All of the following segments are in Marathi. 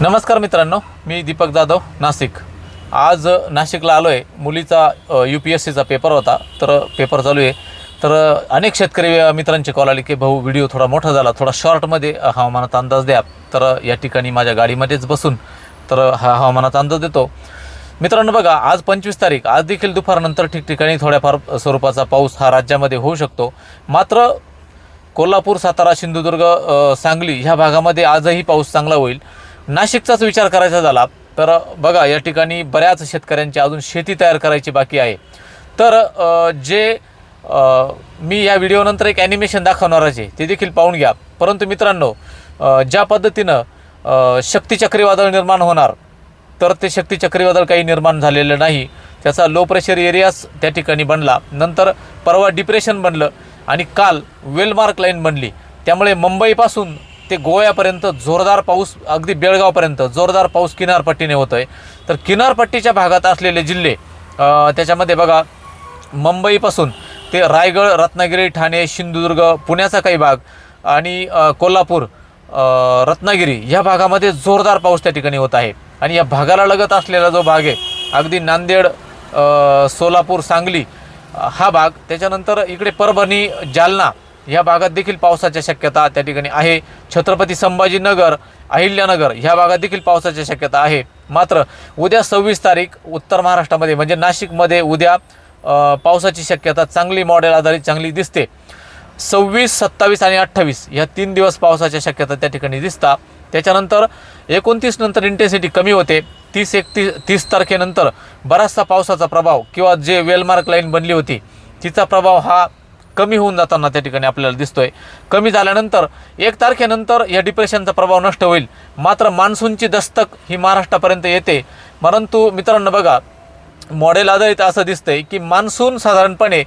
नमस्कार मित्रांनो, मी दीपक जाधव, नाशिक। आज नाशिकला आलो आहे। मुलीचा UPSCचा पेपर होता, तर पेपर चालू आहे। तर अनेक शेतकरी मित्रांचे कॉल आले की भाऊ व्हिडिओ थोडा मोठा झाला, थोडा शॉर्टमध्ये हवामानाचा अंदाज द्या। तर या ठिकाणी माझ्या गाडीमध्येच बसून तर हा हवामानाचा अंदाज देतो। मित्रांनो बघा, आज 25 तारीख, आज देखील दुपारनंतर ठिकठिकाणी थोड्याफार स्वरूपाचा पाऊस हा राज्यामध्ये होऊ शकतो। मात्र कोल्हापूर, सातारा, सिंधुदुर्ग, सांगली ह्या भागामध्ये आजही पाऊस चांगला होईल। नाशिकचाच विचार करायचा झाला तर बघा, या ठिकाणी बऱ्याच शेतकऱ्यांची अजून शेती तयार करायची बाकी आहे। तर मी या व्हिडिओनंतर एक ॲनिमेशन दाखवणारच आहे, ते देखील पाहून घ्या। परंतु मित्रांनो, ज्या पद्धतीनं शक्ती चक्रीवादळ निर्माण होणार, तर ते शक्ती चक्रीवादळ काही निर्माण झालेलं नाही। त्याचा लो प्रेशर एरियाच त्या ठिकाणी बनला, नंतर परवा डिप्रेशन बनलं आणि काल वेलमार्क लाईन बनली। त्यामुळे मुंबईपासून ते गोव्यापर्यंत जोरदार पाऊस, अगदी बेळगावपर्यंत जोरदार पाऊस किनारपट्टीने होतो आहे। तर किनारपट्टीच्या भागात असलेले जिल्हे, त्याच्यामध्ये बघा, मुंबईपासून ते रायगड, रत्नागिरी, ठाणे, सिंधुदुर्ग, पुण्याचा काही भाग आणि कोल्हापूर, रत्नागिरी ह्या भागामध्ये जोरदार पाऊस त्या ठिकाणी होत आहे। आणि या भागाला लगत असलेला जो भाग आहे, अगदी नांदेड, सोलापूर, सांगली हा भाग, त्याच्यानंतर इकडे परभणी, जालना ह्या भागात देखील पावसाची शक्यता त्या ठिकाणी आहे। छत्रपती संभाजीनगर, अहिल्यानगर ह्या भागात देखील पावसाची शक्यता आहे। मात्र उद्या 26 तारीख उत्तर महाराष्ट्रामध्ये म्हणजे नाशिकमध्ये उद्या पावसाची शक्यता चांगली, मॉडेल आधारित चांगली दिसते। 26, 27 आणि 28 ह्या 3 दिवस पावसाच्या शक्यता त्या ठिकाणी दिसतात। त्याच्यानंतर 29 नंतर इंटेन्सिटी कमी होते। 30 तारखेनंतर बराचसा पावसाचा प्रभाव किंवा जे वेलमार्क लाईन बनली होती तिचा प्रभाव हा कमी होऊन जाताना त्या ठिकाणी आपल्याला दिसतोय। कमी झाल्यानंतर 1 तारखेनंतर या डिप्रेशनचा प्रभाव नष्ट होईल। मात्र मान्सूनची दस्तक ही महाराष्ट्रापर्यंत येते। परंतु मित्रांनो बघा, मॉडेल आधारित असं दिसतंय की मान्सून साधारणपणे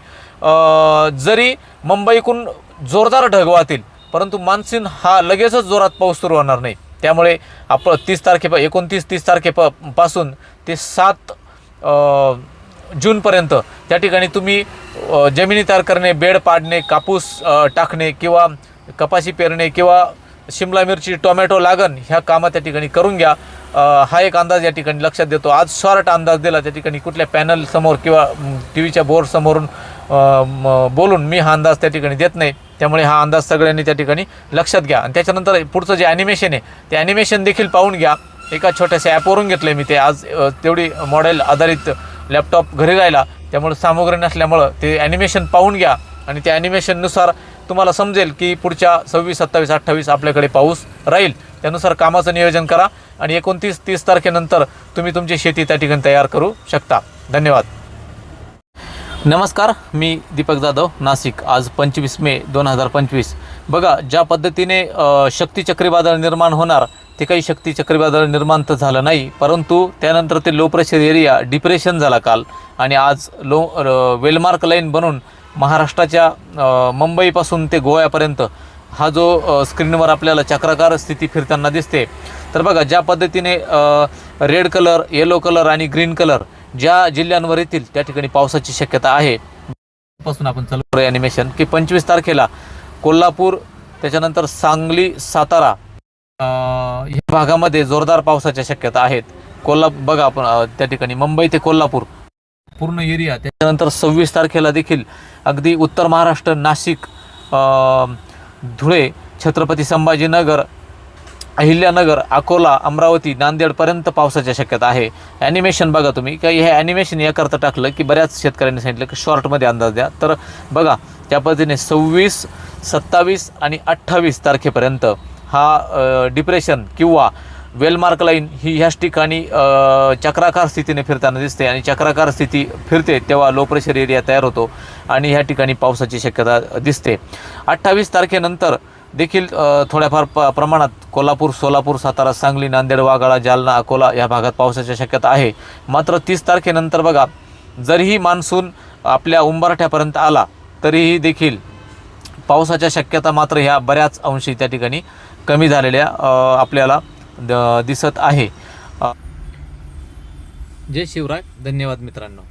जरी मुंबईकडून जोरदार ढग वाहतील, परंतु मान्सून हा लगेचच जोरात पाऊस सुरू होणार नाही। त्यामुळे आपण 29-30 तारखेपासून ते 7 जूनपर्यंत त्या ठिकाणी तुम्ही जमिनी तयार करणे, बेड पाडणे, कापूस टाकणे किंवा कपाशी पेरणे किंवा शिमला मिरची, टोमॅटो लागण ह्या कामं त्या ठिकाणी करून घ्या। हा एक अंदाज या ठिकाणी लक्षात देतो। आज शॉर्ट अंदाज दिला, त्या ठिकाणी कुठल्या पॅनल समोर किंवा टीव्हीच्या बोर्ड समोरून बोलून मी हा अंदाज त्या ठिकाणी देत नाही। त्यामुळे हा अंदाज सगळ्यांनी त्या ठिकाणी लक्षात घ्या। आणि त्याच्यानंतर पुढचं जे ॲनिमेशन आहे ते ॲनिमेशन देखील पाहून घ्या। एका छोट्याशा ॲपवरून घेतलं मी ते, आज तेवढी मॉडेल आधारित लॅपटॉप घरी राहिला, त्यामुळे सामुग्री नसल्यामुळं ते ॲनिमेशन पाहून घ्या। आणि त्या ॲनिमेशननुसार तुम्हाला समजेल की पुढच्या 26, 27, 28 आपल्याकडे पाऊस राहील। त्यानुसार कामाचं नियोजन करा आणि 29-30 तारखेनंतर तुम्ही तुमची शेती त्या ठिकाणी तयार करू शकता। धन्यवाद। नमस्कार, मी दीपक जाधव, नाशिक। आज 25 मे 2025। बघा, ज्या पद्धतीने शक्ती चक्रीवादळ निर्माण होणार, ते काही शक्ती चक्रीवादळ निर्माण तर झालं नाही, परंतु त्यानंतर ते लो प्रेशर एरिया डिप्रेशन झाला काल। आणि आज वेलमार्क लाईन बनून महाराष्ट्राच्या मुंबईपासून ते गोव्यापर्यंत हा जो स्क्रीनवर आपल्याला चक्राकार स्थिती फिरताना दिसते। तर बघा, ज्या पद्धतीने रेड कलर, येलो कलर आणि ग्रीन कलर ज्या जिल्ह्यांवर येतील त्या ठिकाणी पावसाची शक्यता आहे। पासून आपण चालू ॲनिमेशन की 25 तारखेला कोल्हापूर, त्याच्यानंतर सांगली, सातारा या भागामध्ये जोरदार पावसाच्या शक्यता आहेत। बघा, आपण त्या ठिकाणी मुंबई ते कोल्हापूर पूर्ण एरिया। त्याच्यानंतर 26 तारखेला देखील अगदी उत्तर महाराष्ट्र, नाशिक, धुळे, छत्रपती संभाजीनगर, अहिल्यानगर, अकोला, अमरावती, नांदेडपर्यंत पावसाच्या शक्यता आहे। ॲनिमेशन बघा तुम्ही, काही हे ॲनिमेशन याकरता टाकलं की बऱ्याच शेतकऱ्यांनी सांगितलं की शॉर्टमध्ये अंदाज द्या। तर बघा, त्या पद्धतीने 26, 27 आणि 28 तारखेपर्यंत हा डिप्रेशन किंवा वेलमार्क लाईन ही ह्याच ठिकाणी चक्राकार स्थितीने फिरताना दिसते। आणि चक्राकार स्थिती फिरते तेव्हा लो प्रेशर एरिया तयार होतो आणि ह्या ठिकाणी पावसाची शक्यता दिसते। 28 तारखेनंतर देखील थोड्याफार प्रमाणात कोल्हापूर, सोलापूर, सातारा, सांगली, नांदेड, वाघाळा, जालना, अकोला या भागात पावसाची शक्यता आहे। मात्र 30 तारखेनंतर बघा, जरीही मान्सून आपल्या उंबरठ्यापर्यंत आला तरीही देखील पावसाच्या शक्यता मात्र ह्या बऱ्याच अंशी त्या ठिकाणी कमी झालेल्या आपल्याला दिसत आहे। जय शिवराय, धन्यवाद मित्रांनो।